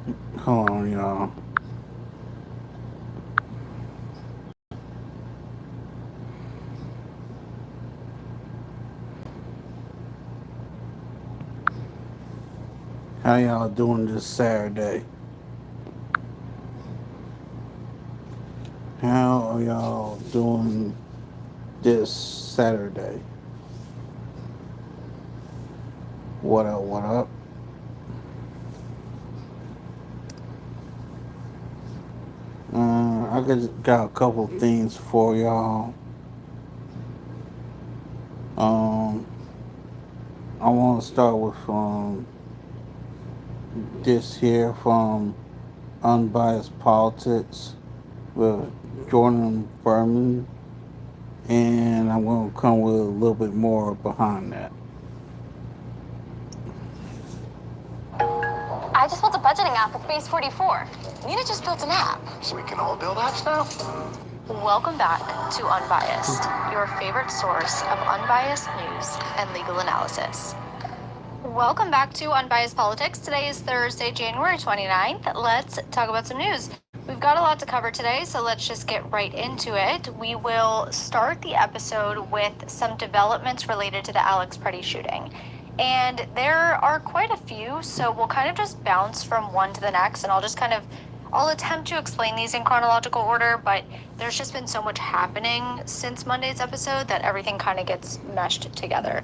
Hold on, y'all. How y'all doing this Saturday? How are y'all doing this Saturday? What up, what up? I just got a couple things for y'all. Um, I want to start with this here from Unbiased Politics with Jordan Berman, and I'm going to come with a little bit more behind that. I just built a budgeting app with Base 44. Nina just built an app. So we can all build apps now? Welcome back to Unbiased, your favorite source of unbiased news and legal analysis. Welcome back to Unbiased Politics. Today is Thursday, January 29th. Let's talk about some news. We've got a lot to cover today, so let's just get right into it. We will start the episode with some developments related to the Alex Preddy shooting. And there are quite a few, so we'll kind of just bounce from one to the next, and I'll attempt to explain these in chronological order, but there's just been so much happening since Monday's episode that everything kind of gets meshed together.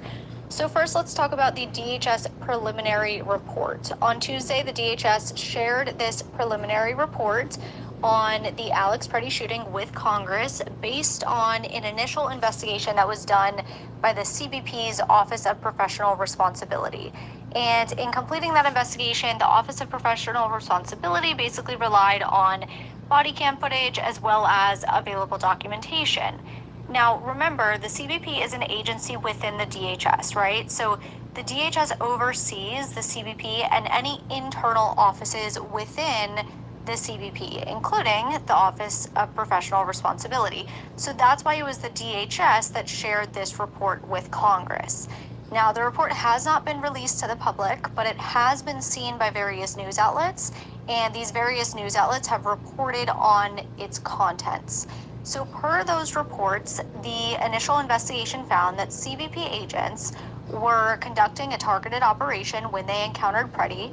So first, let's talk about the DHS preliminary report. On Tuesday, the DHS shared this preliminary report on the Alex Preddy shooting with Congress based on an initial investigation that was done by the CBP's Office of Professional Responsibility. And in completing that investigation, the Office of Professional Responsibility basically relied on body cam footage as well as available documentation. Now, remember, the CBP is an agency within the DHS, right? So the DHS oversees the CBP and any internal offices within the CBP, including the Office of Professional Responsibility. So that's why it was the DHS that shared this report with Congress. Now, the report has not been released to the public, but it has been seen by various news outlets, and these various news outlets have reported on its contents. So per those reports, the initial investigation found that CBP agents were conducting a targeted operation when they encountered Preddy.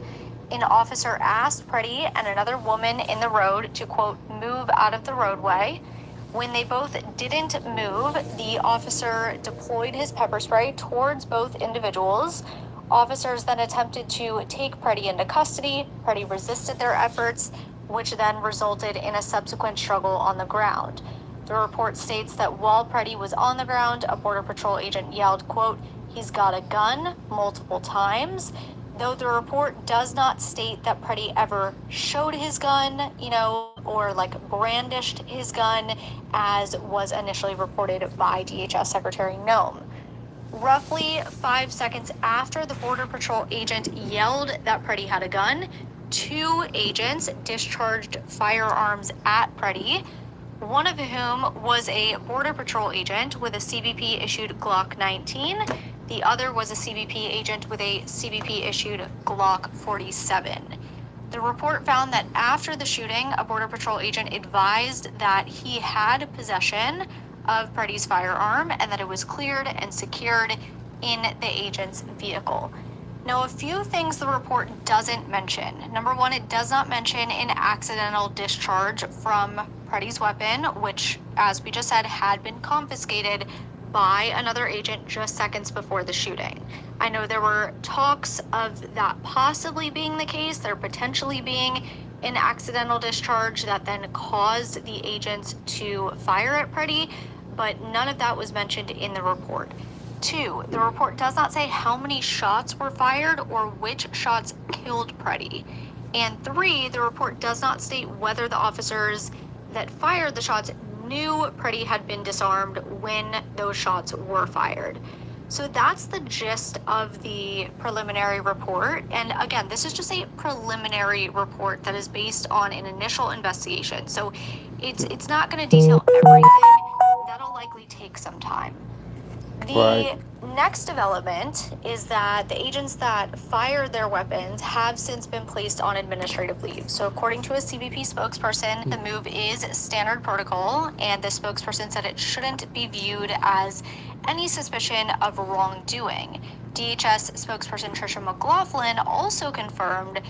An officer asked Preddy and another woman in the road to, quote, move out of the roadway. When they both didn't move, the officer deployed his pepper spray towards both individuals. Officers then attempted to take Preddy into custody. Preddy resisted their efforts, which then resulted in a subsequent struggle on the ground. The report states that while Preddy was on the ground, a Border Patrol agent yelled, quote, he's got a gun, multiple times. Though the report does not state that Preddy ever showed his gun, or brandished his gun, as was initially reported by DHS Secretary Noem. Roughly 5 seconds after the Border Patrol agent yelled that Preddy had a gun, 2 agents discharged firearms at Preddy, one of whom was a Border Patrol agent with a CBP-issued Glock 19. The other was a CBP agent with a CBP-issued Glock 47. The report found that after the shooting, a Border Patrol agent advised that he had possession of Preddy's firearm and that it was cleared and secured in the agent's vehicle. Now, a few things the report doesn't mention. Number one, it does not mention an accidental discharge from Preddy's weapon, which, as we just said, had been confiscated by another agent just seconds before the shooting. I know there were talks of that possibly being the case, there potentially being an accidental discharge that then caused the agents to fire at Preddy, but none of that was mentioned in the report. 2, the report does not say how many shots were fired or which shots killed Preddy. And 3, the report does not state whether the officers that fired the shots knew Preddy had been disarmed when those shots were fired. So that's the gist of the preliminary report. And again, this is just a preliminary report that is based on an initial investigation. So it's not going to detail everything. That'll likely take some time. The Right. Next development is that the agents that fired their weapons have since been placed on administrative leave. So according to a CBP spokesperson, the move is standard protocol, and the spokesperson said it shouldn't be viewed as any suspicion of wrongdoing. DHS spokesperson Tricia McLaughlin also confirmed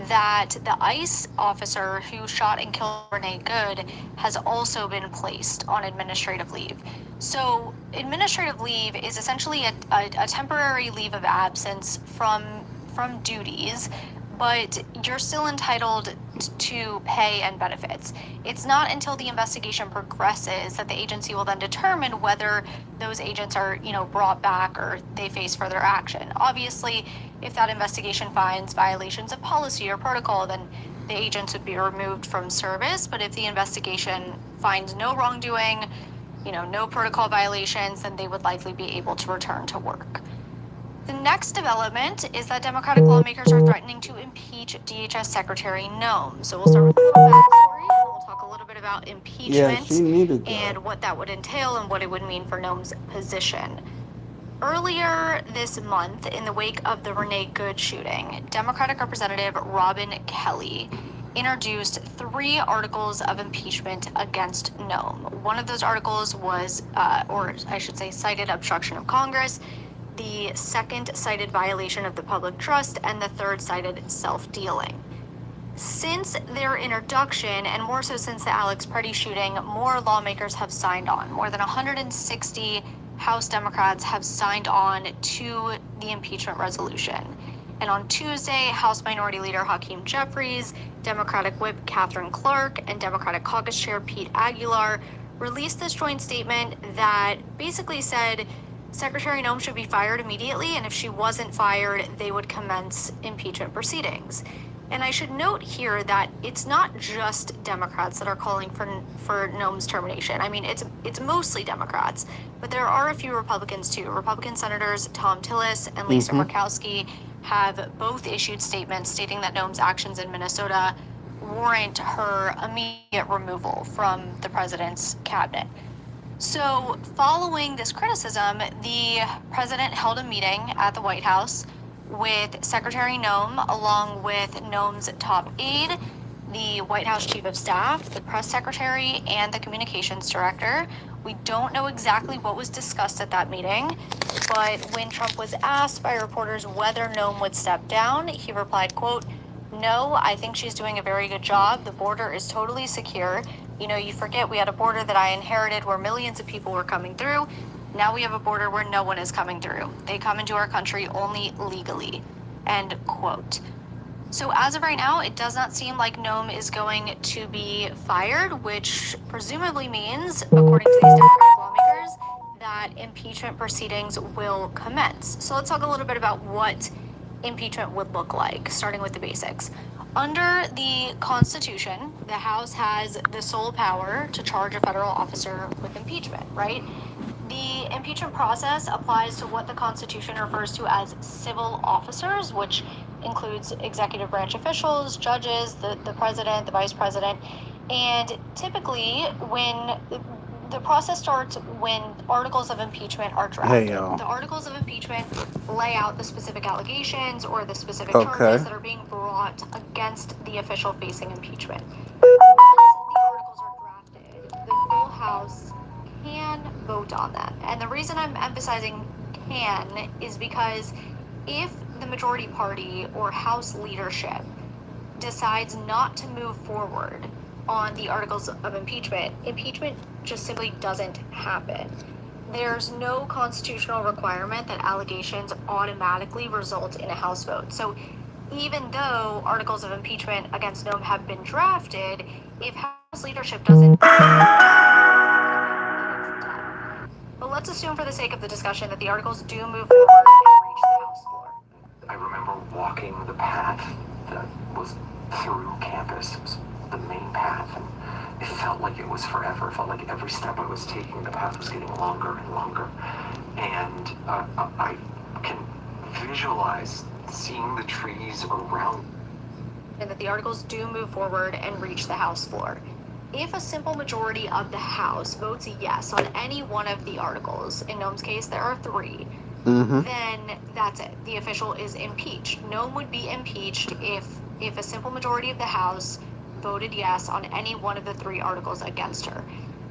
that the ICE officer who shot and killed Renee Good has also been placed on administrative leave. So administrative leave is essentially a temporary leave of absence from duties, but you're still entitled to pay and benefits. It's not until the investigation progresses that the agency will then determine whether those agents are, brought back or they face further action. Obviously, if that investigation finds violations of policy or protocol, then the agents would be removed from service. But if the investigation finds no wrongdoing, no protocol violations, then they would likely be able to return to work. The next development is that Democratic lawmakers are threatening to impeach DHS Secretary Noem. So we'll start with a little backstory, and then we'll talk a little bit about impeachment and what that would entail and what it would mean for Noem's position. Earlier this month, in the wake of the Renee Good shooting, Democratic Representative Robin Kelly introduced 3 articles of impeachment against Noem. One of those articles was, cited obstruction of Congress. The second cited violation of the public trust, and the third cited self-dealing. Since their introduction, and more so since the Alex Preddy shooting, more lawmakers have signed on. More than 160 House Democrats have signed on to the impeachment resolution. And on Tuesday, House Minority Leader Hakeem Jeffries, Democratic Whip Catherine Clark, and Democratic Caucus Chair Pete Aguilar released this joint statement that basically said Secretary Noem should be fired immediately, and if she wasn't fired, they would commence impeachment proceedings. And I should note here that it's not just Democrats that are calling for Noem's termination. I mean, it's mostly Democrats, but there are a few Republicans too. Republican Senators Thom Tillis and Lisa Murkowski have both issued statements stating that Noem's actions in Minnesota warrant her immediate removal from the president's cabinet. So following this criticism, the president held a meeting at the White House with Secretary Noem, along with Noem's top aide, the White House Chief of Staff, the press secretary, and the communications director. We don't know exactly what was discussed at that meeting, but when Trump was asked by reporters whether Noem would step down, he replied, quote, "No, I think she's doing a very good job. The border is totally secure. You forget we had a border that I inherited where millions of people were coming through. Now we have a border where no one is coming through. They come into our country only legally," end quote. So as of right now, it does not seem like Noem is going to be fired, which presumably means, according to these Democratic lawmakers, that impeachment proceedings will commence. So let's talk a little bit about what impeachment would look like, starting with the basics. Under the Constitution, the House has the sole power to charge a federal officer with impeachment, right? The impeachment process applies to what the Constitution refers to as civil officers, which includes executive branch officials, judges, the president, the vice president. And typically, when the process starts when articles of impeachment are drafted. Hey, y'all. The articles of impeachment lay out the specific allegations or the specific charges that are being brought against the official facing impeachment. Once the articles are drafted, the full House can vote on them. And the reason I'm emphasizing can is because if the majority party or House leadership decides not to move forward on the articles of impeachment, impeachment just simply doesn't happen. There's no constitutional requirement that allegations automatically result in a House vote. So even though articles of impeachment against Noem have been drafted, if House leadership doesn't, but let's assume for the sake of the discussion that the articles do move forward and reach the House floor. I remember walking the path that was through campus. It was the main path, and it felt like it was forever. It felt like every step I was taking, the path was getting longer and longer. And I can visualize seeing the trees around. And that the articles do move forward and reach the House floor. If a simple majority of the House votes yes on any one of the articles, in Noem's case there are 3, then that's it. The official is impeached. No one would be impeached if a simple majority of the House voted yes on any one of the 3 articles against her.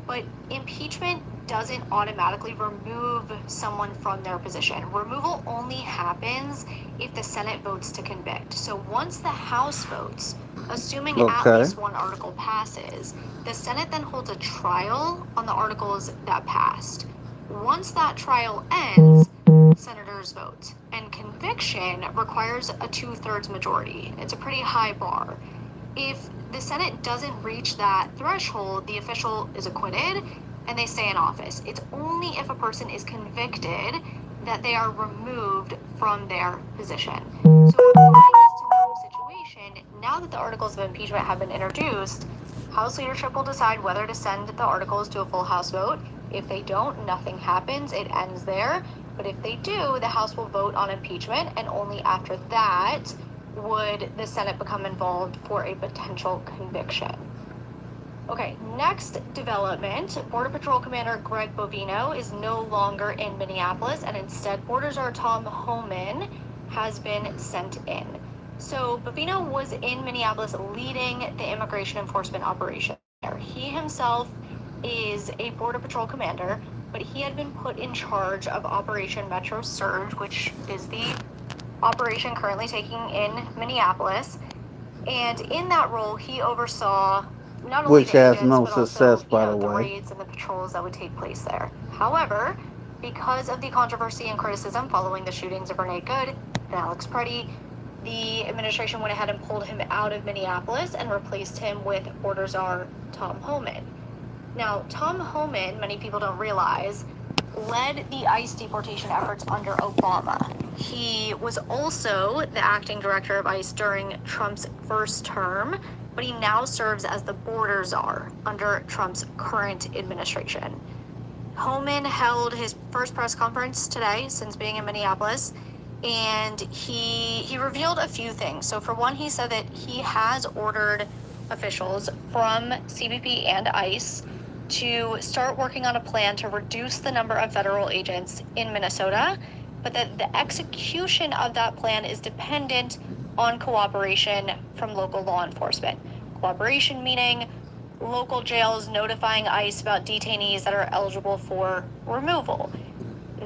But impeachment doesn't automatically remove someone from their position. Removal only happens if the Senate votes to convict. So once the House votes, assuming at Okay. least one article passes, the Senate then holds a trial on the articles that passed. Once that trial ends, senators vote. And conviction requires a 2/3 majority. It's a pretty high bar. If the Senate doesn't reach that threshold, the official is acquitted and they stay in office. It's only if a person is convicted that they are removed from their position. So applying this to Mome's situation, now that the articles of impeachment have been introduced, House leadership will decide whether to send the articles to a full House vote. If they don't, nothing happens. It ends there. But if they do, the House will vote on impeachment, and only after that would the Senate become involved for a potential conviction. Okay, next development. Border Patrol Commander Greg Bovino is no longer in Minneapolis, and instead Border Czar Tom Homan has been sent in. So Bovino was in Minneapolis leading the immigration enforcement operation there. He himself is a Border Patrol commander, but he had been put in charge of Operation Metro Surge, which is the operation currently taking in Minneapolis. And in that role, he oversaw not only Which the has agents, no but also, success, by the the way. raids and the patrols that would take place there. However, because of the controversy and criticism following the shootings of Renee Good and Alex Preddy, the administration went ahead and pulled him out of Minneapolis and replaced him with Border Czar Tom Homan. Now, Tom Homan, many people don't realize, led the ICE deportation efforts under Obama. He was also the acting director of ICE during Trump's first term, but he now serves as the border czar under Trump's current administration. Homan held his first press conference today since being in Minneapolis, and he revealed a few things. So for one, he said that he has ordered officials from CBP and ICE to start working on a plan to reduce the number of federal agents in Minnesota, but that the execution of that plan is dependent on cooperation from local law enforcement. Cooperation meaning local jails notifying ICE about detainees that are eligible for removal.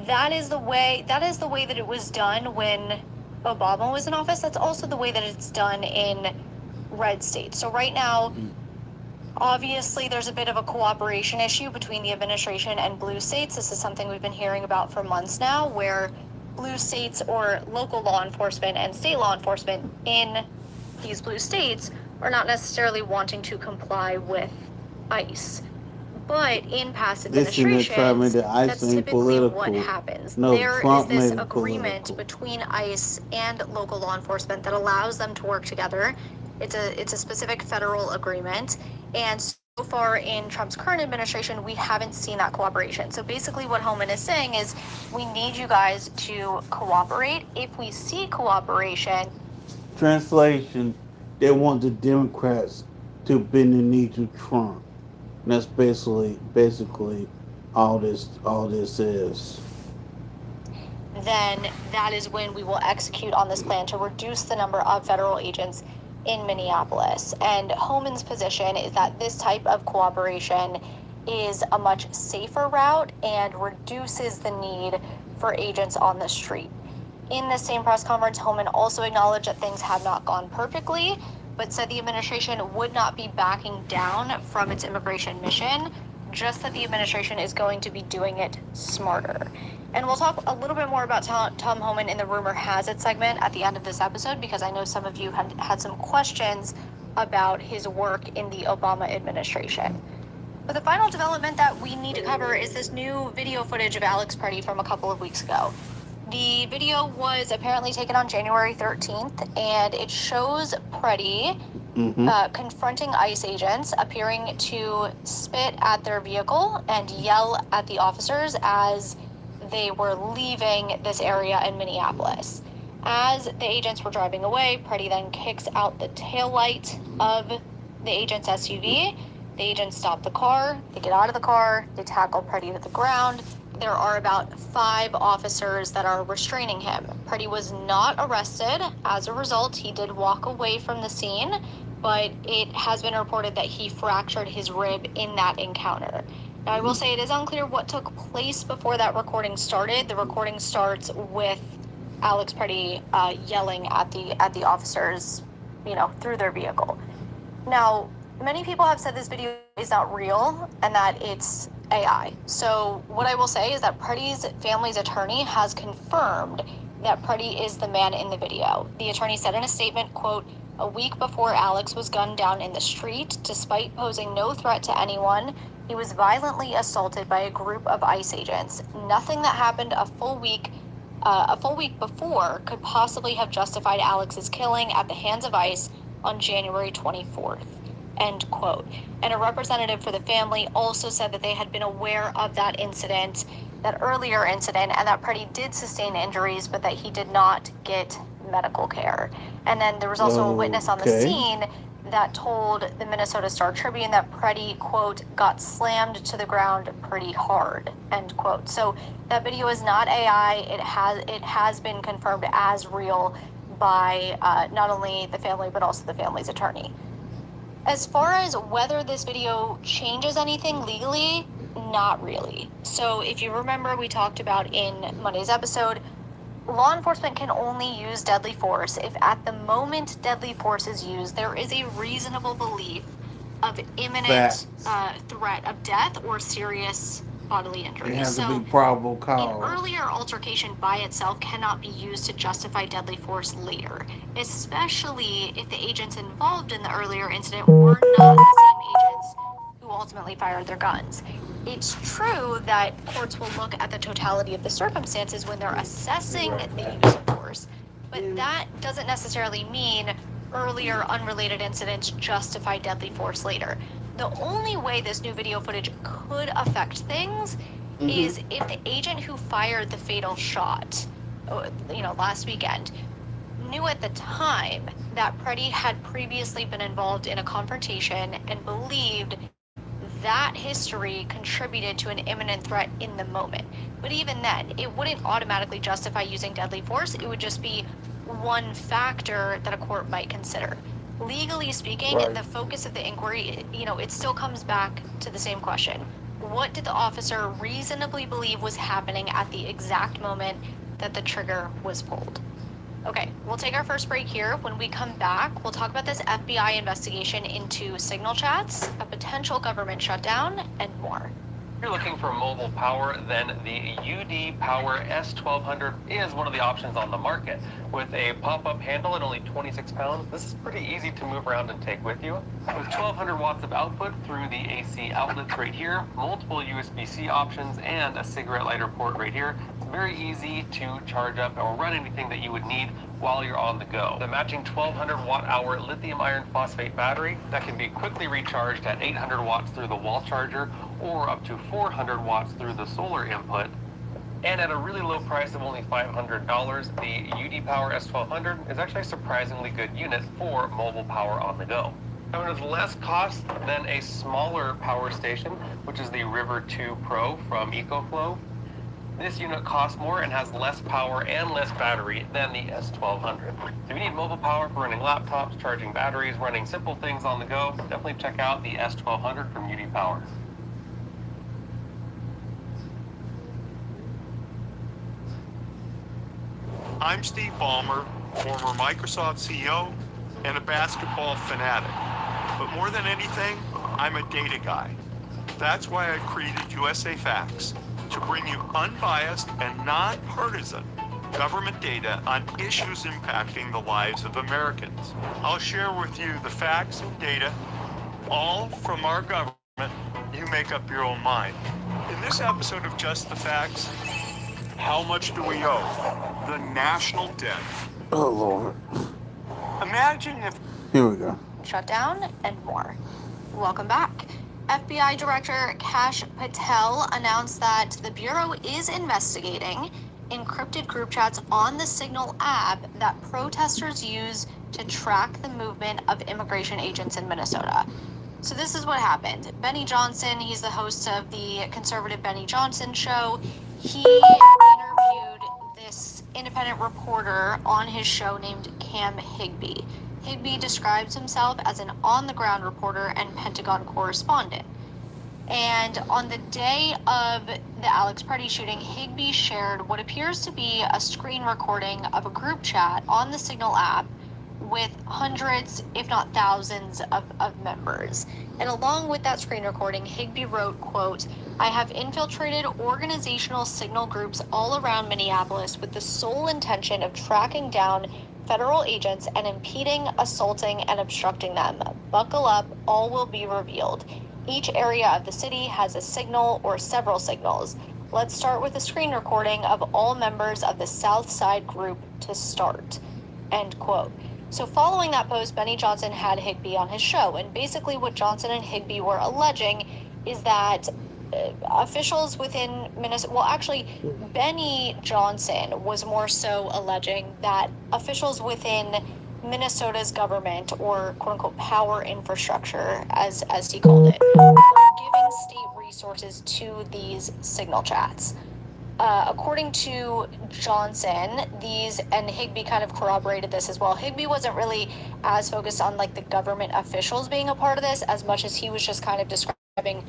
That is the way that it was done when Obama was in office. That's also the way that it's done in red states. So right now, obviously, there's a bit of a cooperation issue between the administration and blue states. This is something we've been hearing about for months now, where blue states or local law enforcement and state law enforcement in these blue states are not necessarily wanting to comply with ICE. But in past administrations, that's typically what happens. No, there Trump is this made it agreement political. between ICE and local law enforcement that allows them to work together. It's a specific federal agreement, and so far in Trump's current administration, we haven't seen that cooperation. So basically what Homan is saying is, we need you guys to cooperate. If we see cooperation... Translation, they want the Democrats to bend the knee to Trump. And that's basically all this is. Then that is when we will execute on this plan to reduce the number of federal agents in Minneapolis. And Homan's position is that this type of cooperation is a much safer route and reduces the need for agents on the street. In the same press conference, Homan also acknowledged that things have not gone perfectly, but said the administration would not be backing down from its immigration mission, just that the administration is going to be doing it smarter. And we'll talk a little bit more about Tom Homan in the Rumor Has It segment at the end of this episode, because I know some of you had some questions about his work in the Obama administration. But the final development that we need to cover is this new video footage of Alex Preddy from a couple of weeks ago. The video was apparently taken on January 13th, and it shows Preddy confronting ICE agents, appearing to spit at their vehicle and yell at the officers as they were leaving this area in Minneapolis. As the agents were driving away, Preddy then kicks out the taillight of the agent's SUV. The agents stop the car, they get out of the car, they tackle Preddy to the ground, there are about 5 officers that are restraining him. Pretty was not arrested. As a result, he did walk away from the scene, but it has been reported that he fractured his rib in that encounter. Now, I will say it is unclear what took place before that recording started. The recording starts with Alex Pretty yelling at the officers, through their vehicle. Now, many people have said this video is not real and that it's AI. So what I will say is that Pretty's family's attorney has confirmed that Pretty is the man in the video. The attorney said in a statement, quote, "A week before Alex was gunned down in the street, despite posing no threat to anyone, he was violently assaulted by a group of ICE agents. Nothing that happened a full week before could possibly have justified Alex's killing at the hands of ICE on January 24th. End quote. And a representative for the family also said that they had been aware of that incident, that earlier incident, and that Pretty did sustain injuries, but that he did not get medical care. And then there was also a witness on the scene that told the Minnesota Star Tribune that Pretty, quote, got slammed to the ground pretty hard, end quote. So that video is not AI. It has been confirmed as real by not only the family, but also the family's attorney. As far as whether this video changes anything legally, not really. So if you remember, we talked about in Monday's episode, law enforcement can only use deadly force if at the moment deadly force is used, there is a reasonable belief of imminent threat of death or serious bodily injury. It has so to be probable an cause. earlier altercation by itself cannot be used to justify deadly force later, especially if the agents involved in the earlier incident were not the same agents who ultimately fired their guns. It's true that courts will look at the totality of the circumstances when they're assessing the use of force, but that doesn't necessarily mean earlier unrelated incidents justify deadly force later. The only way this new video footage could affect things is if the agent who fired the fatal shot, last weekend, knew at the time that Pretty had previously been involved in a confrontation and believed that history contributed to an imminent threat in the moment. But even then, it wouldn't automatically justify using deadly force. It would just be one factor that a court might consider. Legally speaking, the focus of the inquiry, it still comes back to the same question. What did the officer reasonably believe was happening at the exact moment that the trigger was pulled? Okay, we'll take our first break here. When we come back, we'll talk about this FBI investigation into signal chats, a potential government shutdown, and more. If you're looking for mobile power, then the UD Power S1200 is one of the options on the market. With a pop-up handle at only 26 pounds, this is pretty easy to move around and take with you. With 1200 watts of output through the AC outlets right here, multiple USB-C options, and a cigarette lighter port right here, it's very easy to charge up or run anything that you would need while you're on the go. The matching 1200 watt-hour lithium iron phosphate battery that can be quickly recharged at 800 watts through the wall charger or up to 400 watts through the solar input. And at a really low price of only $500, the UD Power S1200 is actually a surprisingly good unit for mobile power on the go. Now, it is less cost than a smaller power station, which is the River 2 Pro from EcoFlow. This unit costs more and has less power and less battery than the S1200. So if you need mobile power for running laptops, charging batteries, running simple things on the go, definitely check out the S1200 from UD Power. I'm Steve Ballmer, former Microsoft CEO and a basketball fanatic. But more than anything, I'm a data guy. That's why I created USA Facts, to bring you unbiased and nonpartisan government data on issues impacting the lives of Americans. I'll share with you the facts and data, all from our government. You make up your own mind. In this episode of Just the Facts, how much do we owe? The national debt. Oh, Lord. Imagine if... Here we go. Shutdown, and more. Welcome back. FBI Director Kash Patel announced that the Bureau is investigating encrypted group chats on the Signal app that protesters use to track the movement of immigration agents in Minnesota. So this is what happened. Benny Johnson, he's the host of the conservative Benny Johnson show. he interviewed this independent reporter on his show named Cam Higby. Higby describes himself as an on-the-ground reporter and Pentagon correspondent. And on the day of the Alex Preddy shooting, Higby shared what appears to be a screen recording of a group chat on the Signal app with hundreds, if not thousands, of members. And along with that screen recording, Higby wrote, quote, "I have infiltrated organizational Signal groups all around Minneapolis with the sole intention of tracking down federal agents and impeding, assaulting, and obstructing them. Buckle up, all will be revealed. Each area of the city has a signal or several signals. Let's start with a screen recording of all members of the South Side group to start." End quote. So following that post, Benny Johnson had Higby on his show, and basically what Johnson and Higby were alleging is that officials within Minnesota, well, actually, Benny Johnson was more so alleging that officials within Minnesota's government, or quote-unquote power infrastructure, as he called it, were giving state resources to these Signal chats. According to Johnson, and Higby kind of corroborated this as well. Higby wasn't really as focused on like the government officials being a part of this as much as he was just kind of describing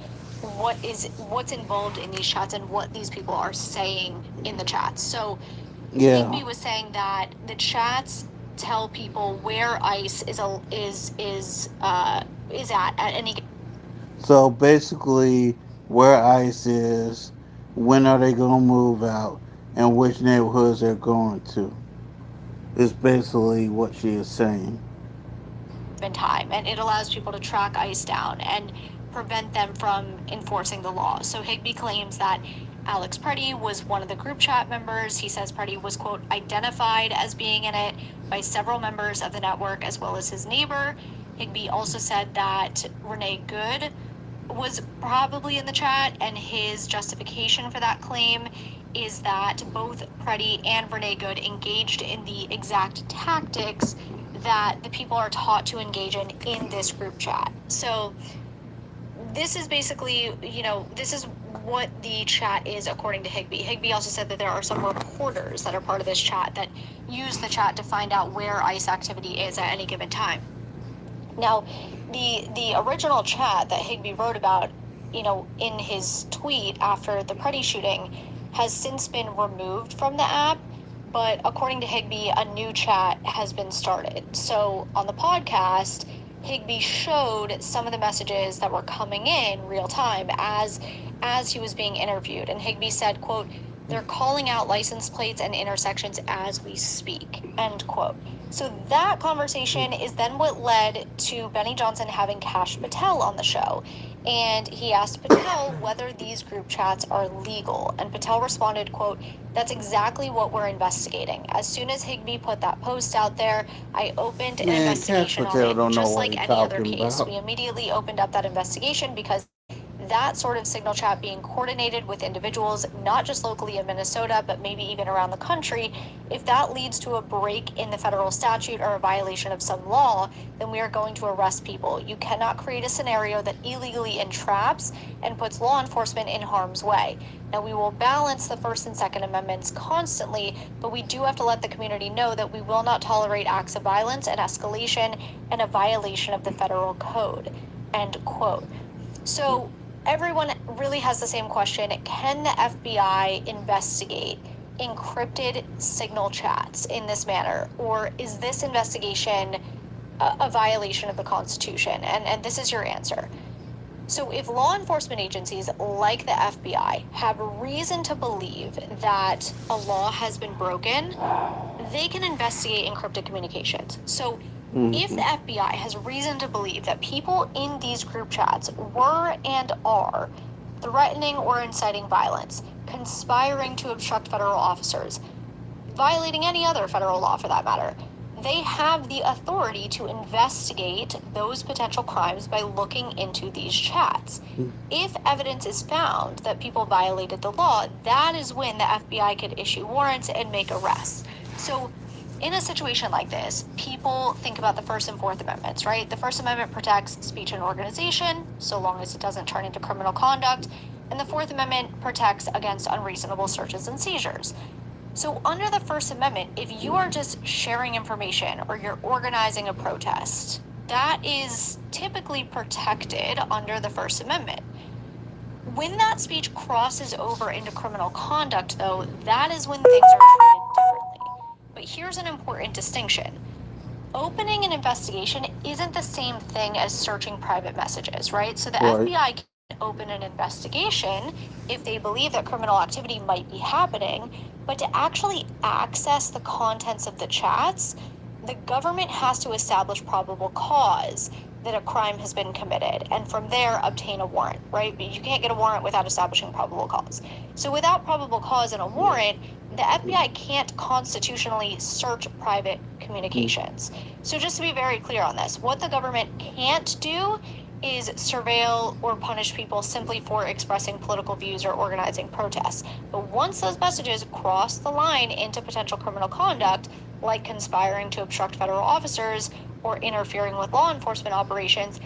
what's involved in these chats and what these people are saying in the chats. So Higby was saying that the chats tell people where ICE is at any. So basically, where ICE is, when are they going to move out, and which neighborhoods they're going to, is basically what she is saying. In time, and it allows people to track ICE down and prevent them from enforcing the law. So Higby claims that Alex Preddy was one of the group chat members. He says Preddy was, quote, identified as being in it by several members of the network as well as his neighbor. Higby also said that Renee Good was probably in the chat, and his justification for that claim is that both Preddy and Renee Good engaged in the exact tactics that the people are taught to engage in this group chat. So this is basically, this is what the chat is according to Higby. Higby also said that there are some reporters that are part of this chat that use the chat to find out where ICE activity is at any given time. Now, the original chat that Higby wrote about, in his tweet after the Preddy shooting has since been removed from the app, but according to Higby, a new chat has been started. So on the podcast, Higby showed some of the messages that were coming in real time as he was being interviewed. And Higby said, quote, "They're calling out license plates and intersections as we speak," end quote. So that conversation is then what led to Benny Johnson having Kash Patel on the show. And he asked Patel whether these group chats are legal. And Patel responded, quote, "That's exactly what we're investigating. As soon as Higby put that post out there, I opened an investigation on it, just like any other case. We immediately opened up that investigation because that sort of Signal chat being coordinated with individuals, not just locally in Minnesota, but maybe even around the country, if that leads to a break in the federal statute or a violation of some law, then we are going to arrest people. You cannot create a scenario that illegally entraps and puts law enforcement in harm's way. Now, we will balance the First and Second Amendments constantly, but we do have to let the community know that we will not tolerate acts of violence and escalation and a violation of the federal code," end quote. So everyone really has the same question. Can the FBI investigate encrypted Signal chats in this manner? Or is this investigation a violation of the Constitution? And this is your answer. So if law enforcement agencies like the FBI have reason to believe that a law has been broken, they can investigate encrypted communications. So if the FBI has reason to believe that people in these group chats were and are threatening or inciting violence, conspiring to obstruct federal officers, violating any other federal law for that matter, they have the authority to investigate those potential crimes by looking into these chats. If evidence is found that people violated the law, that is when the FBI could issue warrants and make arrests. So in a situation like this, people think about the First and Fourth Amendments, right? The First Amendment protects speech and organization, so long as it doesn't turn into criminal conduct. And the Fourth Amendment protects against unreasonable searches and seizures. So under the First Amendment, if you are just sharing information or you're organizing a protest, that is typically protected under the First Amendment. When that speech crosses over into criminal conduct, though, that is when things are treated differently. But here's an important distinction. Opening an investigation isn't the same thing as searching private messages, right? So the Right. FBI can open an investigation if they believe that criminal activity might be happening, but to actually access the contents of the chats, the government has to establish probable cause that a crime has been committed, and from there obtain a warrant, right? But you can't get a warrant without establishing probable cause. So without probable cause and a warrant, the FBI can't constitutionally search private communications. So just to be very clear on this, what the government can't do is surveil or punish people simply for expressing political views or organizing protests. But once those messages cross the line into potential criminal conduct, like conspiring to obstruct federal officers or interfering with law enforcement operations,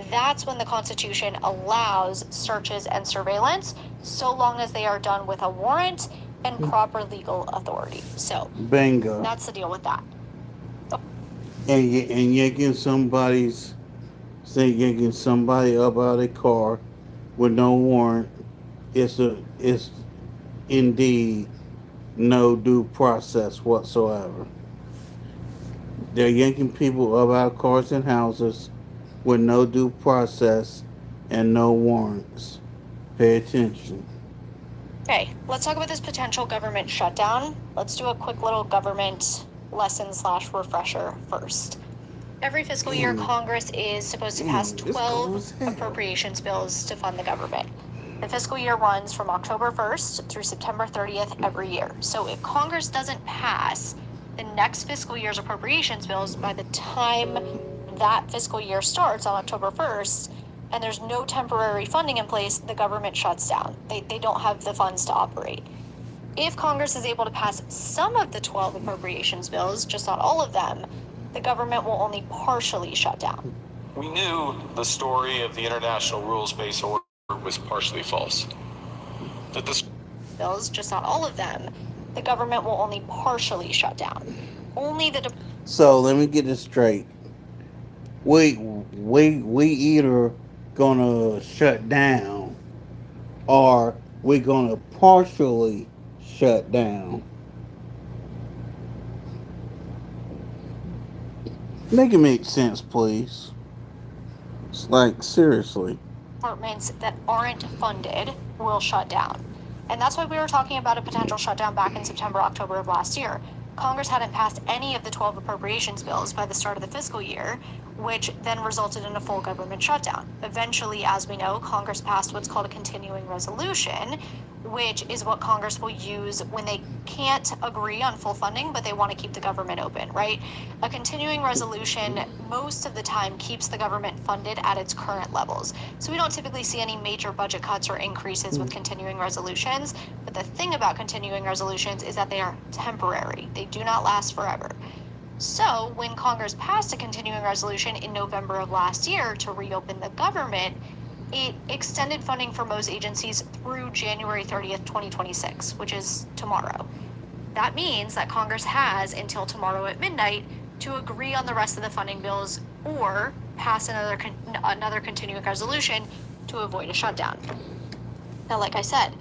that's when the Constitution allows searches and surveillance, so long as they are done with a warrant and proper legal authority. So Bingo. that's the deal with that. And yanking yanking somebody up out of a car with no warrant, it's indeed no due process whatsoever. They're yanking people up out of cars and houses with no due process and no warrants. Pay attention. Okay, let's talk about this potential government shutdown. Let's do a quick little government lesson/refresher first. Every fiscal year, Congress is supposed to pass This 12 goes hell. appropriations bills to fund the government. The fiscal year runs from October 1st through September 30th every year. So if Congress doesn't pass the next fiscal year's appropriations bills by the time that fiscal year starts on October 1st, and there's no temporary funding in place, the government shuts down. They don't have the funds to operate. If Congress is able to pass some of the 12 appropriations bills, just not all of them, the government will only partially shut down. We knew the story of the international rules-based order was partially false. That this Bills, just not all of them, the government will only partially shut down. Only the So let me get this straight. We either gonna shut down or we gonna partially shut down. Make it make sense, please. It's like seriously. departments that aren't funded will shut down. And that's why we were talking about a potential shutdown back in September, October of last year. Congress hadn't passed any of the 12 appropriations bills by the start of the fiscal year, which then resulted in a full government shutdown. Eventually, as we know, Congress passed what's called a continuing resolution, which is what Congress will use when they can't agree on full funding, but they want to keep the government open, right? A continuing resolution most of the time keeps the government funded at its current levels. So we don't typically see any major budget cuts or increases with continuing resolutions. But the thing about continuing resolutions is that they are temporary. They do not last forever. So when Congress passed a continuing resolution in November of last year to reopen the government, it extended funding for most agencies through January 30th, 2026, which is tomorrow. That means that Congress has until tomorrow at midnight to agree on the rest of the funding bills or pass another continuing resolution to avoid a shutdown. Now, like I said,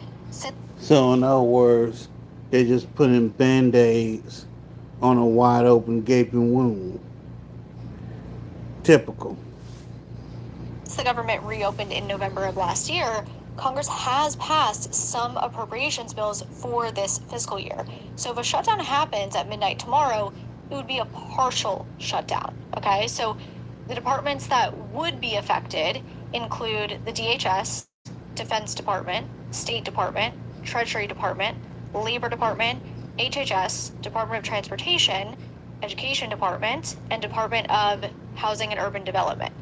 So in other words, they just putting band-aids on a wide open gaping wound. Typical. since the government reopened in November of last year, Congress has passed some appropriations bills for this fiscal year. So if a shutdown happens at midnight tomorrow, it would be a partial shutdown, okay? So the departments that would be affected include the DHS, Defense Department, State Department, Treasury Department, Labor Department, HHS, Department of Transportation, Education Department, and Department of Housing and Urban Development.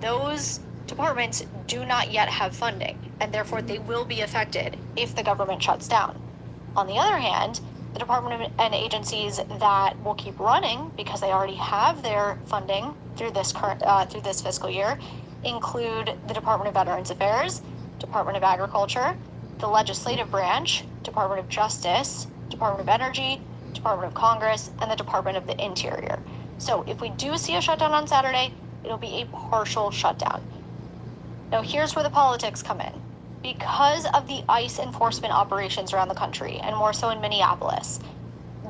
Those departments do not yet have funding, and therefore they will be affected if the government shuts down. On the other hand, the department and agencies that will keep running because they already have their funding through this fiscal year include the Department of Veterans Affairs, Department of Agriculture, the Legislative Branch, Department of Justice, Department of Energy, Department of Congress, and the Department of the Interior. So if we do see a shutdown on Saturday, it'll be a partial shutdown. Now here's where the politics come in. Because of the ICE enforcement operations around the country, and more so in Minneapolis,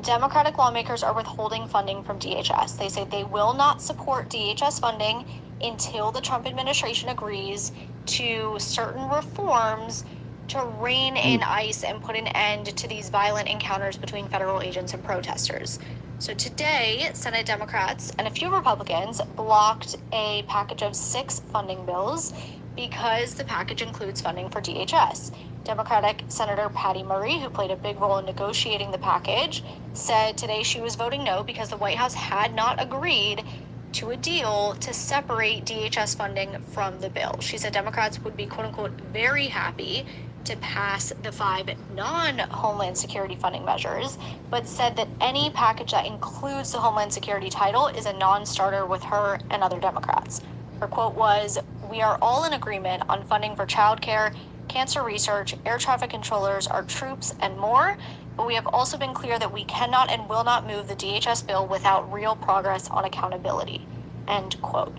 Democratic lawmakers are withholding funding from DHS. They say they will not support DHS funding until the Trump administration agrees to certain reforms to rein in ICE and put an end to these violent encounters between federal agents and protesters. So today, Senate Democrats and a few Republicans blocked a package of 6 funding bills because the package includes funding for DHS. Democratic Senator Patty Murray, who played a big role in negotiating the package, said today she was voting no because the White House had not agreed to a deal to separate DHS funding from the bill. She said Democrats would be, quote unquote, very happy to pass the 5 non-Homeland Security funding measures, but said that any package that includes the Homeland Security title is a non-starter with her and other Democrats. Her quote was, "We are all in agreement on funding for childcare, cancer research, air traffic controllers, our troops, and more, but we have also been clear that we cannot and will not move the DHS bill without real progress on accountability," end quote.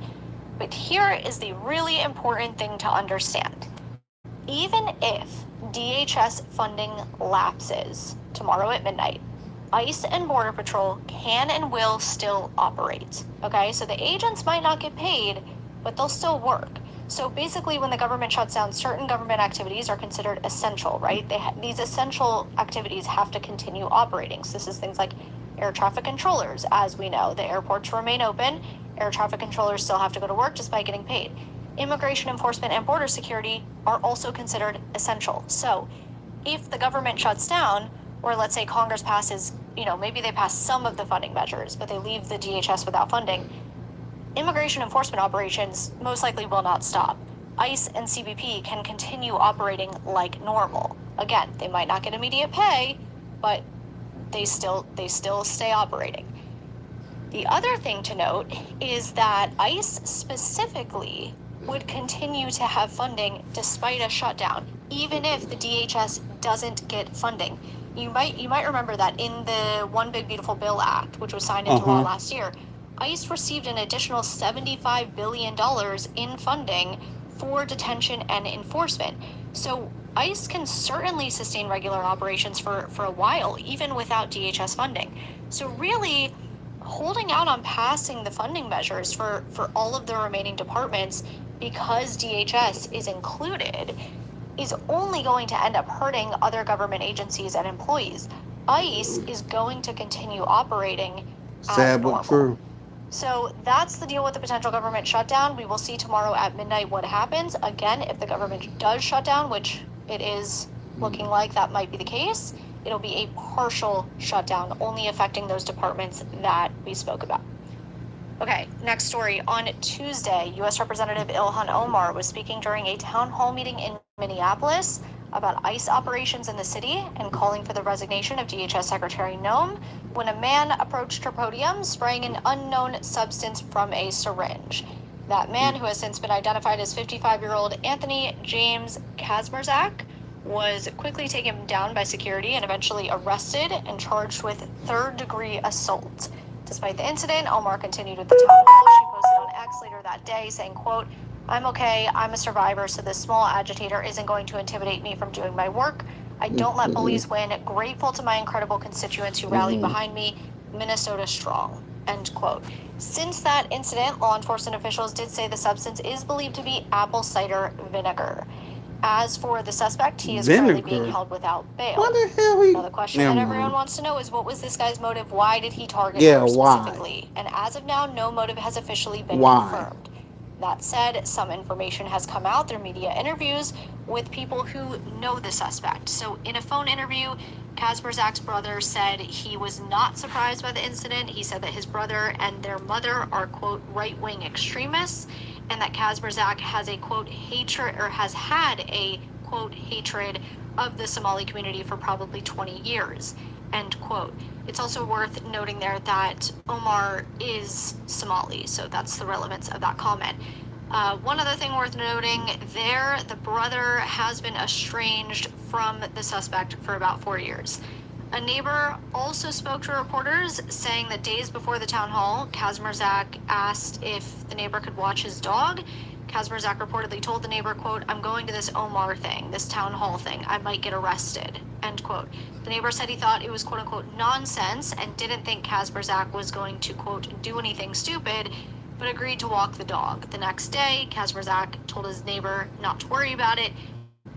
But here is the really important thing to understand. Even if DHS funding lapses tomorrow at midnight, ICE and Border Patrol can and will still operate, okay? So the agents might not get paid, but they'll still work. So basically, when the government shuts down, certain government activities are considered essential, right? These essential activities have to continue operating. So this is things like air traffic controllers. As we know, the airports remain open. Air traffic controllers still have to go to work despite getting paid. Immigration enforcement and border security are also considered essential. So if the government shuts down, or let's say Congress passes, maybe they pass some of the funding measures, but they leave the DHS without funding, immigration enforcement operations most likely will not stop. ICE and CBP can continue operating like normal. Again, they might not get immediate pay, but they still stay operating. The other thing to note is that ICE specifically would continue to have funding despite a shutdown, even if the DHS doesn't get funding. You might remember that in the One Big Beautiful Bill Act, which was signed into law last year, ICE received an additional $75 billion in funding for detention and enforcement. So ICE can certainly sustain regular operations for a while, even without DHS funding. So really, holding out on passing the funding measures for all of the remaining departments because DHS is included is only going to end up hurting other government agencies and employees. ICE is going to continue operating as Sad normal. but true. So that's the deal with the potential government shutdown. We will see tomorrow at midnight what happens. Again, if the government does shut down, which it is looking like that might be the case, it'll be a partial shutdown, only affecting those departments that we spoke about. Okay, next story. On Tuesday, U.S. Representative Ilhan Omar was speaking during a town hall meeting in Minneapolis about ICE operations in the city and calling for the resignation of DHS Secretary Noem when a man approached her podium spraying an unknown substance from a syringe. That man, who has since been identified as 55-year-old Anthony James Kazmierzak, was quickly taken down by security and eventually arrested and charged with third-degree assault. Despite the incident, Omar continued with the town hall. She posted on X later that day saying, quote, "I'm okay, I'm a survivor, so this small agitator isn't going to intimidate me from doing my work. I don't let bullies win. Grateful to my incredible constituents who rallied behind me. Minnesota strong," end quote. Since that incident, law enforcement officials did say the substance is believed to be apple cider vinegar. As for the suspect, he is currently being held without bail. What the hell? Now, the question that everyone wants to know is, what was this guy's motive? Why did he target Yeah, her why? specifically? And as of now, no motive has officially been Why? confirmed. That said, some information has come out through media interviews with people who know the suspect. So in a phone interview, Kazmierzak's brother said he was not surprised by the incident. He said that his brother and their mother are, quote, right-wing extremists, and that Kazmierzak has a, quote, hatred, or has had a, quote, hatred of the Somali community for probably 20 years, end quote. It's also worth noting there that Omar is Somali, so that's the relevance of that comment. One other thing worth noting there, the brother has been estranged from the suspect for about 4 years. A neighbor also spoke to reporters, saying that days before the town hall, Kazmierzak asked if the neighbor could watch his dog. Kazmierzak reportedly told the neighbor, quote, "I'm going to this Omar thing, this town hall thing. I might get arrested," end quote. The neighbor said he thought it was, quote unquote, nonsense and didn't think Kazmierzak was going to, quote, do anything stupid, but agreed to walk the dog. The next day, Kazmierzak told his neighbor not to worry about it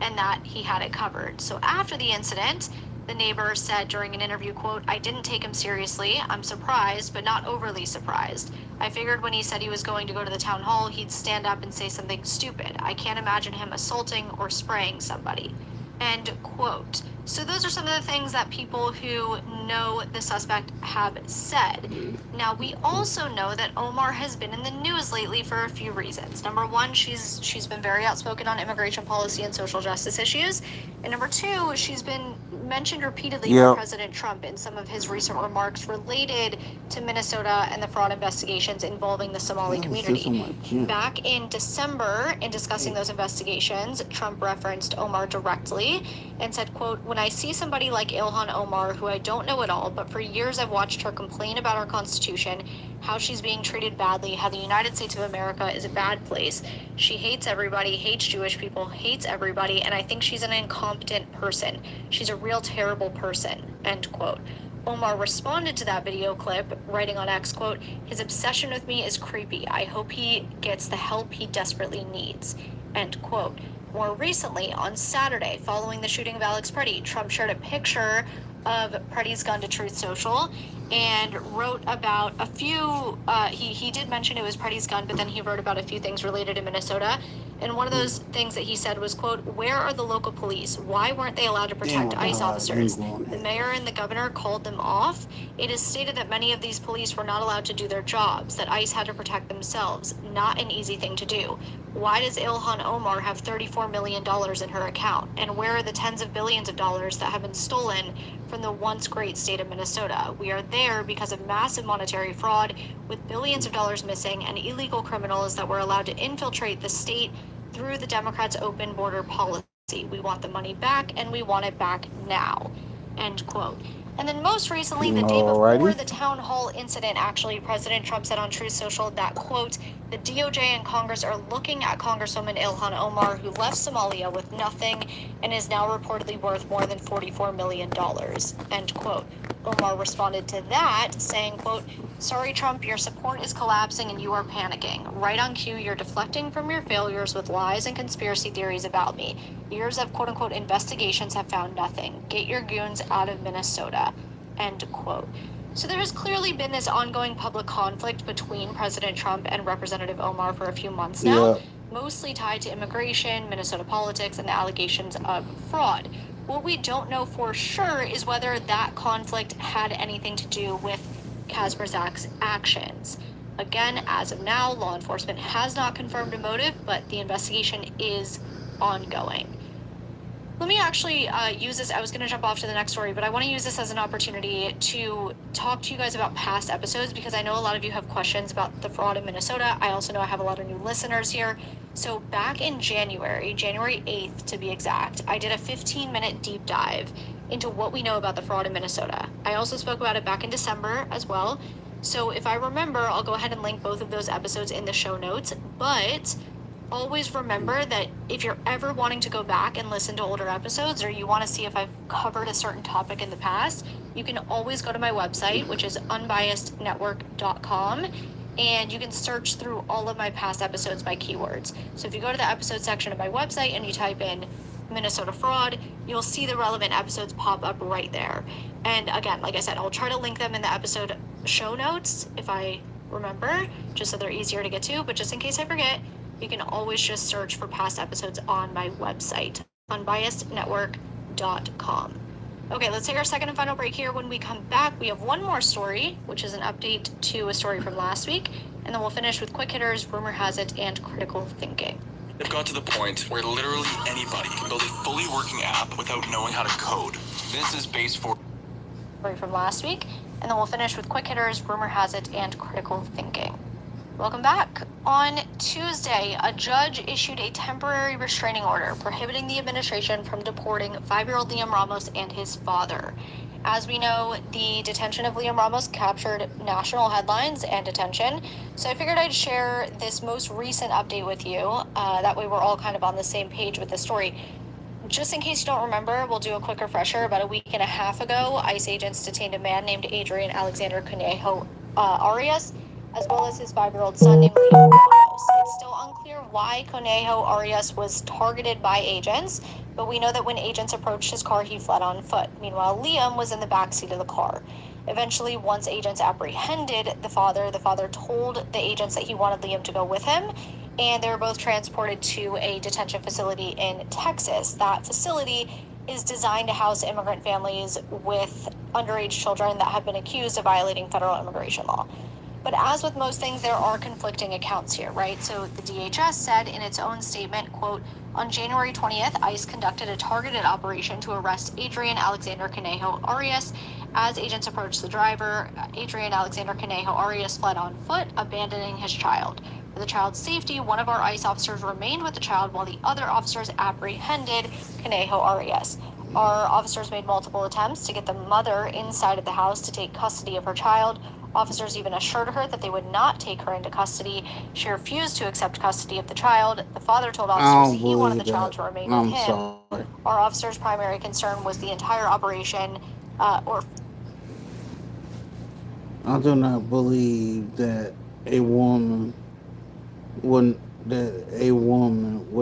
and that he had it covered. So after the incident, the neighbor said during an interview, quote, "I didn't take him seriously. I'm surprised, but not overly surprised. I figured when he said he was going to go to the town hall, he'd stand up and say something stupid. I can't imagine him assaulting or spraying somebody," end quote. So those are some of the things that people who know the suspect have said. Now, we also know that Omar has been in the news lately for a few reasons. Number one, she's been very outspoken on immigration policy and social justice issues. And number two, she's been mentioned repeatedly by President Trump in some of his recent remarks related to Minnesota and the fraud investigations involving the Somali community. Back in December, in discussing those investigations, Trump referenced Omar directly and said, quote, "When I see somebody like Ilhan Omar, who I don't know at all, but for years I've watched her complain about our Constitution, how she's being treated badly, how the United States of America is a bad place. She hates everybody, hates Jewish people, hates everybody, and I think she's an incompetent person. She's a real terrible person," end quote. Omar responded to that video clip, writing on X, quote, "His obsession with me is creepy. I hope he gets the help he desperately needs," end quote. More recently, on Saturday, following the shooting of Alex Preddy, Trump shared a picture of Preddy's gun to Truth Social and wrote about a few, he did mention it was Preddy's gun, but then he wrote about a few things related to Minnesota. And one of those things that he said was, quote, "Where are the local police? Why weren't they allowed to protect ICE officers? The mayor and the governor called them off. It is stated that many of these police were not allowed to do their jobs, that ICE had to protect themselves. Not an easy thing to do. Why does Ilhan Omar have $34 million in her account? And where are the tens of billions of dollars that have been stolen from the once great state of Minnesota? We are there because of massive monetary fraud, with billions of dollars missing, and illegal criminals that were allowed to infiltrate the state through the Democrats' open border policy. We want the money back, and we want it back now," end quote. And then most recently, the day before the town hall incident, actually, President Trump said on Truth Social that, quote, "The DOJ and Congress are looking at Congresswoman Ilhan Omar, who left Somalia with nothing and is now reportedly worth more than $44 million, end quote. Omar responded to that, saying, quote, "Sorry, Trump, your support is collapsing and you are panicking. Right on cue, you're deflecting from your failures with lies and conspiracy theories about me. Years of quote-unquote investigations have found nothing. Get your goons out of Minnesota," end quote. So there has clearly been this ongoing public conflict between President Trump and Representative Omar for a few months now, mostly tied to immigration, Minnesota politics, and the allegations of fraud. What we don't know for sure is whether that conflict had anything to do with Kazmierzak's actions. Again, as of now, law enforcement has not confirmed a motive, but the investigation is ongoing. Let me actually use this. I was going to jump off to the next story, but I want to use this as an opportunity to talk to you guys about past episodes, because I know a lot of you have questions about the fraud in Minnesota. I also know I have a lot of new listeners here. So back in January 8th to be exact, I did a 15-minute deep dive into what we know about the fraud in Minnesota. I also spoke about it back in December as well. So if I remember, I'll go ahead and link both of those episodes in the show notes, but always remember that if you're ever wanting to go back and listen to older episodes, or you want to see if I've covered a certain topic in the past, you can always go to my website, which is unbiasednetwork.com, and you can search through all of my past episodes by keywords. So if you go to the episode section of my website and you type in Minnesota fraud, you'll see the relevant episodes pop up right there. And again, like I said, I'll try to link them in the episode show notes if I remember, just so they're easier to get to, but just in case I forget, you can always just search for past episodes on my website, unbiasednetwork.com. Okay, let's take our second and final break here. When we come back, we have one more story, which is an update to a story from last week, and then we'll finish with quick hitters, rumor has it, and critical thinking. They've got to the point where literally anybody can build a fully working app without knowing how to code. This is Base 4. Story from last week, and then we'll finish with quick hitters, rumor has it, and critical thinking. Welcome back. On Tuesday, a judge issued a temporary restraining order prohibiting the administration from deporting 5-year-old Liam Ramos and his father. As we know, the detention of Liam Ramos captured national headlines and attention, so I figured I'd share this most recent update with you. That way we're all kind of on the same page with the story. Just in case you don't remember, we'll do a quick refresher. About a week and a half ago, ICE agents detained a man named Adrian Alexander Conejo Arias, as well as his 5-year-old son named Liam Ramos. It's still unclear why Conejo Arias was targeted by agents, but we know that when agents approached his car, he fled on foot. Meanwhile, Liam was in the backseat of the car. Eventually, once agents apprehended the father told the agents that he wanted Liam to go with him, and they were both transported to a detention facility in Texas. That facility is designed to house immigrant families with underage children that have been accused of violating federal immigration law. But as with most things, there are conflicting accounts here, right? So the DHS said in its own statement, quote, on January 20th, ICE conducted a targeted operation to arrest Adrian Alexander Conejo Arias. As agents approached the driver, Adrian Alexander Conejo Arias fled on foot, abandoning his child. For the child's safety, one of our ICE officers remained with the child while the other officers apprehended Conejo Arias. Our officers made multiple attempts to get the mother inside of the house to take custody of her child. Officers even assured her that they would not take her into custody. She refused to accept custody of the child. The father told I officers don't he wanted the believe child that. to remain I'm with him. sorry. Our officer's primary concern was the entire operation, I do not believe that a woman would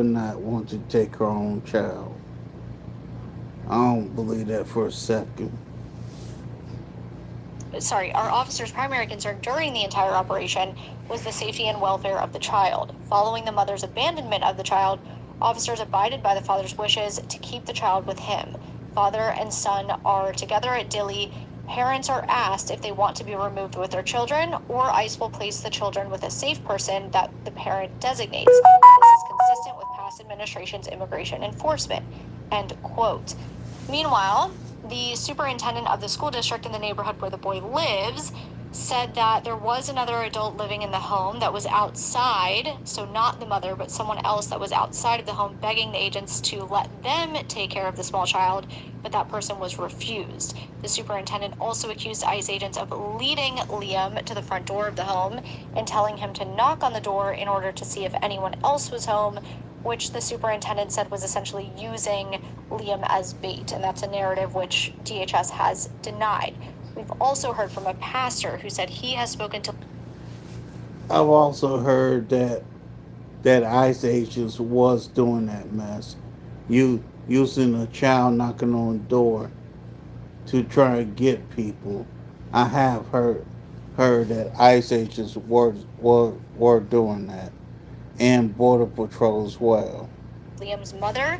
not want to take her own child. I don't believe that for a second. Our officer's primary concern during the entire operation was the safety and welfare of the child. Following the mother's abandonment of the child, officers abided by the father's wishes to keep the child with him. Father and son are together at Dilley. Parents are asked if they want to be removed with their children, or ICE will place the children with a safe person that the parent designates. This is consistent with past administration's immigration enforcement. End quote. Meanwhile, the superintendent of the school district in the neighborhood where the boy lives said that there was another adult living in the home that was outside, so not the mother, but someone else that was outside of the home begging the agents to let them take care of the small child, but that person was refused. The superintendent also accused ICE agents of leading Liam to the front door of the home and telling him to knock on the door in order to see if anyone else was home, which the superintendent said was essentially using Liam as bait, and that's a narrative which DHS has denied. We've also heard from a pastor who said he has spoken to... I've also heard that ICE agents was doing that mess. Using a child knocking on the door to try to get people. I have heard that ICE agents were doing that. And Border Patrol as well. Liam's mother,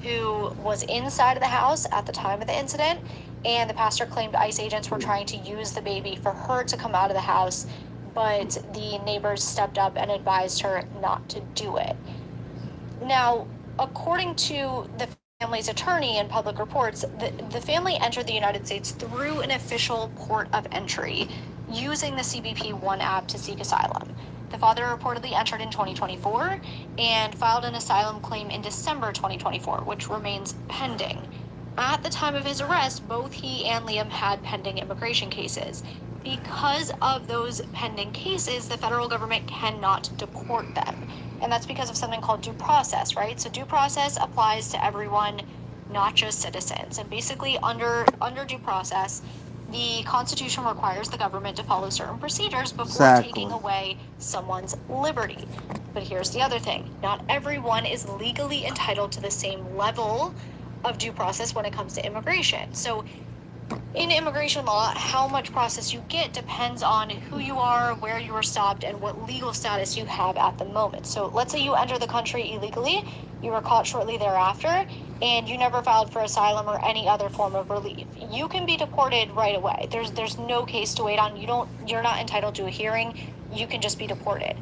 who was inside of the house at the time of the incident, and the pastor claimed ICE agents were trying to use the baby for her to come out of the house, but the neighbors stepped up and advised her not to do it. Now, according to the family's attorney in public reports, the family entered the United States through an official port of entry using the CBP One app to seek asylum. The father reportedly entered in 2024 and filed an asylum claim in December 2024, which remains pending. At the time of his arrest, both he and Liam had pending immigration cases. Because of those pending cases, the federal government cannot deport them. And that's because of something called due process, right? So due process applies to everyone, not just citizens. And basically under due process, the Constitution requires the government to follow certain procedures before taking away someone's liberty. But here's the other thing. Not everyone is legally entitled to the same level of due process when it comes to immigration. So in immigration law, how much process you get depends on who you are, where you were stopped, and what legal status you have at the moment. So let's say you enter the country illegally, you were caught shortly thereafter, and you never filed for asylum or any other form of relief. You can be deported right away. There's no case to wait on. You're not entitled to a hearing. You can just be deported.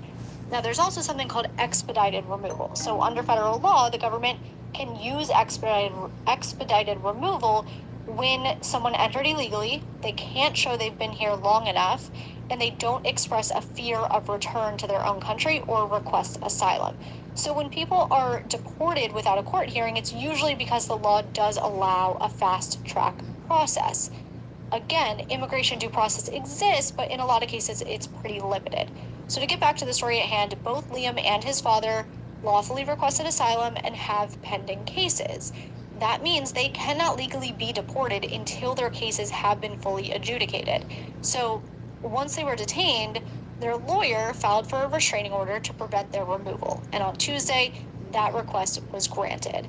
Now, there's also something called expedited removal. So under federal law, the government can use expedited removal when someone entered illegally, they can't show they've been here long enough, and they don't express a fear of return to their own country or request asylum. So when people are deported without a court hearing, it's usually because the law does allow a fast track process. Again, immigration due process exists, but in a lot of cases, it's pretty limited. So to get back to the story at hand, both Liam and his father lawfully requested asylum and have pending cases. That means they cannot legally be deported until their cases have been fully adjudicated. So once they were detained, their lawyer filed for a restraining order to prevent their removal. And on Tuesday, that request was granted.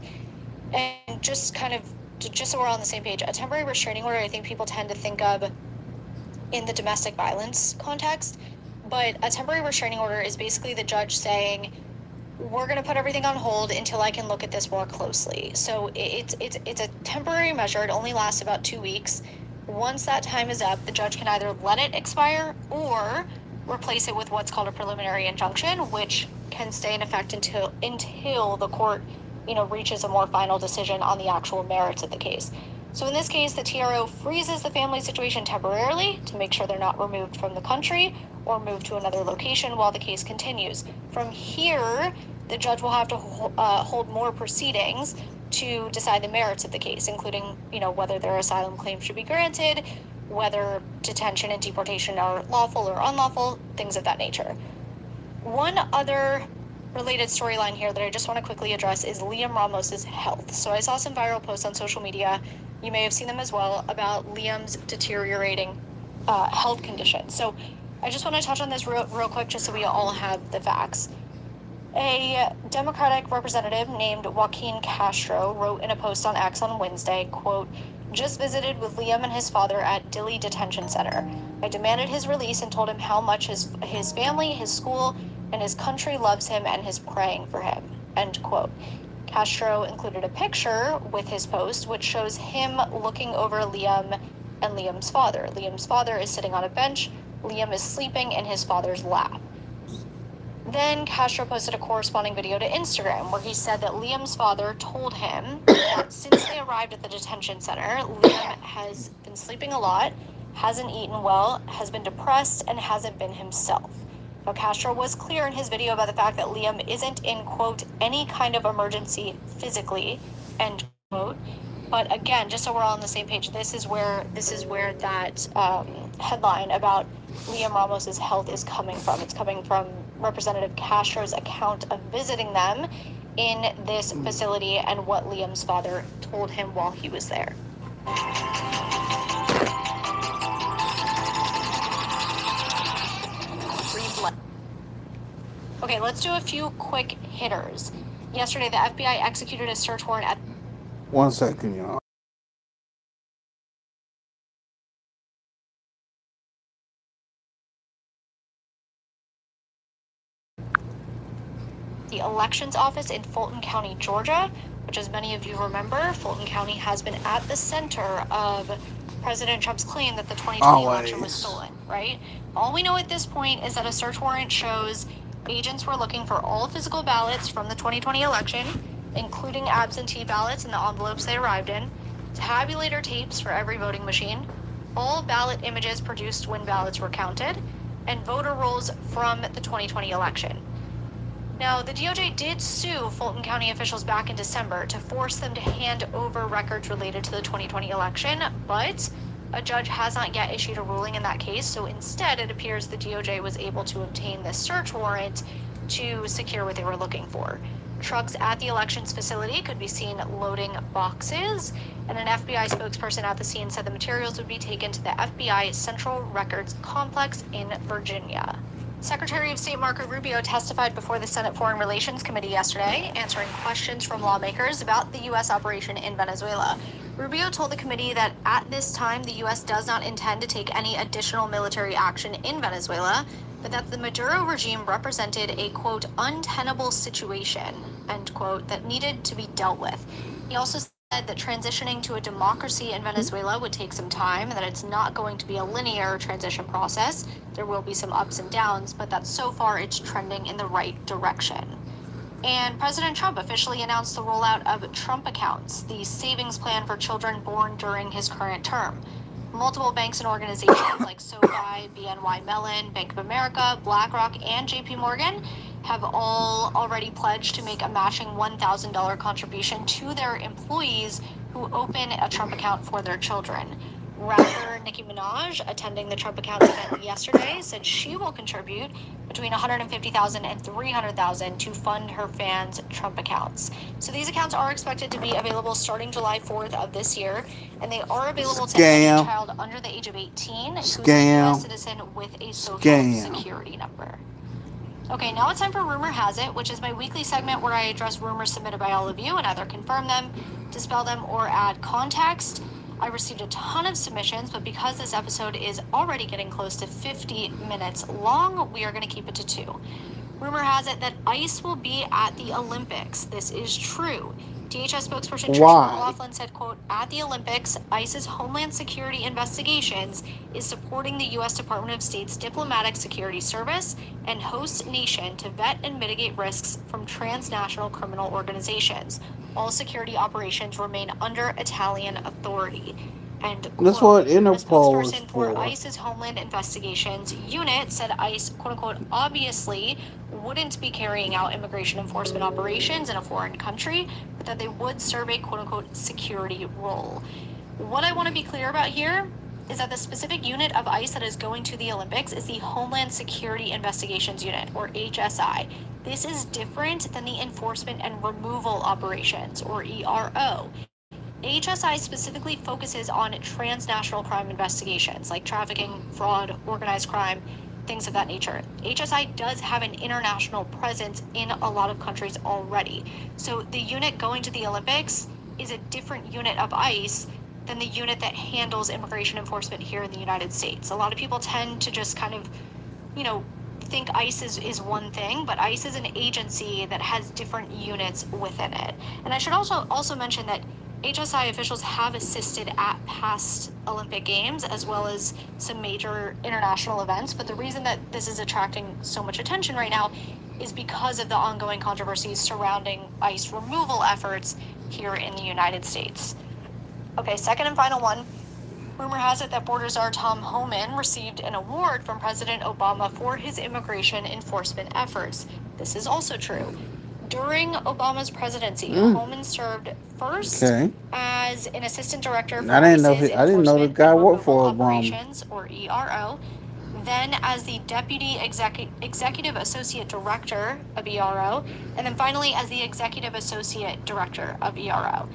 And just so we're on the same page, a temporary restraining order, I think people tend to think of in the domestic violence context, but a temporary restraining order is basically the judge saying, we're going to put everything on hold until I can look at this more closely. So it's a temporary measure. It only lasts about 2 weeks. Once that time is up, the judge can either let it expire or replace it with what's called a preliminary injunction, which can stay in effect until the court, reaches a more final decision on the actual merits of the case. So in this case, the TRO freezes the family situation temporarily to make sure they're not removed from the country or moved to another location while the case continues. From here, the judge will have to hold more proceedings to decide the merits of the case, including, whether their asylum claim should be granted, whether detention and deportation are lawful or unlawful, things of that nature. One other related storyline here that I just want to quickly address is Liam Ramos's health. So I saw some viral posts on social media, you may have seen them as well, about Liam's deteriorating health condition. So I just want to touch on this real quick just so we all have the facts. A Democratic representative named Joaquin Castro wrote in a post on X on Wednesday, quote, "Just visited with Liam and his father at Dilley Detention Center. I demanded his release and told him how much his family, his school, and his country loves him and is praying for him," end quote. Castro included a picture with his post, which shows him looking over Liam and Liam's father. Liam's father is sitting on a bench. Liam is sleeping in his father's lap. Then Castro posted a corresponding video to Instagram where he said that Liam's father told him that since they arrived at the detention center, Liam has been sleeping a lot, hasn't eaten well, has been depressed, and hasn't been himself. Now, Castro was clear in his video about the fact that Liam isn't in, quote, any kind of emergency physically, end quote. But again, just so we're all on the same page, this is where that headline about Liam Ramos's health is coming from. It's coming from Representative Castro's account of visiting them in this facility and what Liam's father told him while he was there. Okay, let's do a few quick hitters. Yesterday, the FBI executed a search warrant at... 1 second, y'all. the elections office in Fulton County, Georgia, which, as many of you remember, Fulton County has been at the center of President Trump's claim that the 2020 election was stolen, right? All we know at this point is that a search warrant shows agents were looking for all physical ballots from the 2020 election, including absentee ballots in the envelopes they arrived in, tabulator tapes for every voting machine, all ballot images produced when ballots were counted, and voter rolls from the 2020 election. Now, the DOJ did sue Fulton County officials back in December to force them to hand over records related to the 2020 election, but a judge has not yet issued a ruling in that case, so instead it appears the DOJ was able to obtain this search warrant to secure what they were looking for. Trucks at the elections facility could be seen loading boxes, and an FBI spokesperson at the scene said the materials would be taken to the FBI Central Records Complex in Virginia. Secretary of State Marco Rubio testified before the Senate Foreign Relations Committee yesterday, answering questions from lawmakers about the U.S. operation in Venezuela. Rubio told the committee that at this time, the U.S. does not intend to take any additional military action in Venezuela, but that the Maduro regime represented a, quote, untenable situation, end quote, that needed to be dealt with. He also said that transitioning to a democracy in Venezuela would take some time and that it's not going to be a linear transition process. There will be some ups and downs, but that so far it's trending in the right direction. And President Trump officially announced the rollout of Trump Accounts, the savings plan for children born during his current term. Multiple banks and organizations like SoFi, BNY Mellon, Bank of America, BlackRock, and JP Morgan have all already pledged to make a matching $1,000 contribution to their employees who open a Trump account for their children. Rapper Nicki Minaj, attending the Trump accounts event yesterday, said she will contribute between $150,000 and $300,000 to fund her fans' Trump accounts. So these accounts are expected to be available starting July 4th of this year, and they are available to any child under the age of 18 who's a U.S. citizen with a social security number. Okay, now it's time for Rumor Has It, which is my weekly segment where I address rumors submitted by all of you and either confirm them, dispel them, or add context. I received a ton of submissions, but because this episode is already getting close to 50 minutes long, we are going to keep it to 2. Rumor has it that ICE will be at the Olympics. This is true. DHS spokesperson Tricia McLaughlin said, quote, "At the Olympics, ICE's Homeland Security Investigations is supporting the U.S. Department of State's Diplomatic Security Service and host nation to vet and mitigate risks from transnational criminal organizations. All security operations remain under Italian authority." And that's what Interpol is spokesperson for. for ICE's Homeland Investigations Unit said ICE, quote unquote, obviously wouldn't be carrying out immigration enforcement operations in a foreign country, but that they would serve a quote unquote security role. What I want to be clear about here is that the specific unit of ICE that is going to the Olympics is the Homeland Security Investigations Unit, or HSI. This is different than the Enforcement and Removal Operations, or ERO. HSI specifically focuses on transnational crime investigations like trafficking, fraud, organized crime, things of that nature. HSI does have an international presence in a lot of countries already. So the unit going to the Olympics is a different unit of ICE than the unit that handles immigration enforcement here in the United States. A lot of people tend to just kind of, think ICE is one thing, but ICE is an agency that has different units within it. And I should also mention that HSI officials have assisted at past Olympic Games as well as some major international events, but the reason that this is attracting so much attention right now is because of the ongoing controversies surrounding ICE removal efforts here in the United States. Okay, second and final one. Rumor has it that border czar Tom Homan received an award from President Obama for his immigration enforcement efforts. This is also true. During Obama's presidency, Homan served first as an assistant director for I didn't know the guy worked for Operations, or ERO, then as the deputy executive associate director of ERO, and then finally as the executive associate director of ERO.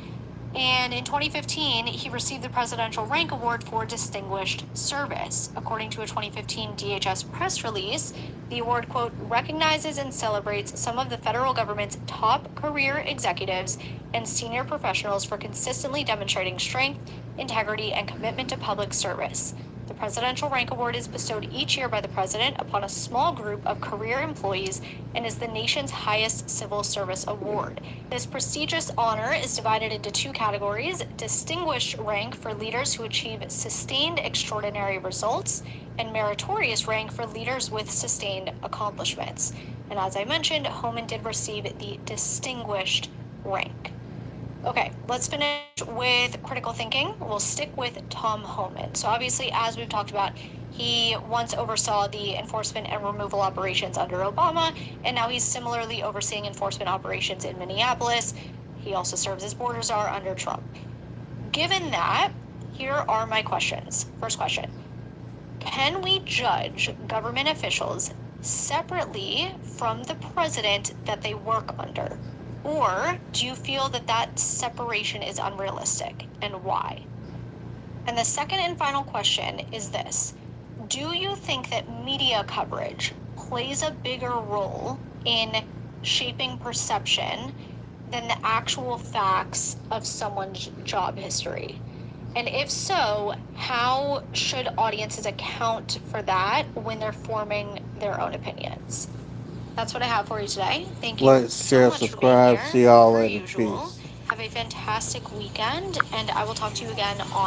And in 2015, he received the Presidential Rank Award for Distinguished Service. According to a 2015 DHS press release, the award, quote, recognizes and celebrates some of the federal government's top career executives and senior professionals for consistently demonstrating strength, integrity, and commitment to public service. The Presidential Rank Award is bestowed each year by the President upon a small group of career employees and is the nation's highest civil service award. This prestigious honor is divided into 2 categories: Distinguished Rank for leaders who achieve sustained extraordinary results, and Meritorious Rank for leaders with sustained accomplishments. And as I mentioned, Homan did receive the Distinguished Rank. Okay, let's finish with critical thinking. We'll stick with Tom Homan. So obviously, as we've talked about, he once oversaw the enforcement and removal operations under Obama, and now he's similarly overseeing enforcement operations in Minneapolis. He also serves as border czar under Trump. Given that, here are my questions. First question: can we judge government officials separately from the president that they work under? Or do you feel that that separation is unrealistic, and why? And the second and final question is this: do you think that media coverage plays a bigger role in shaping perception than the actual facts of someone's job history? And if so, how should audiences account for that when they're forming their own opinions? That's what I have for you today. Thank you. Like, share, subscribe. See y'all later. Peace. Have a fantastic weekend, and I will talk to you again on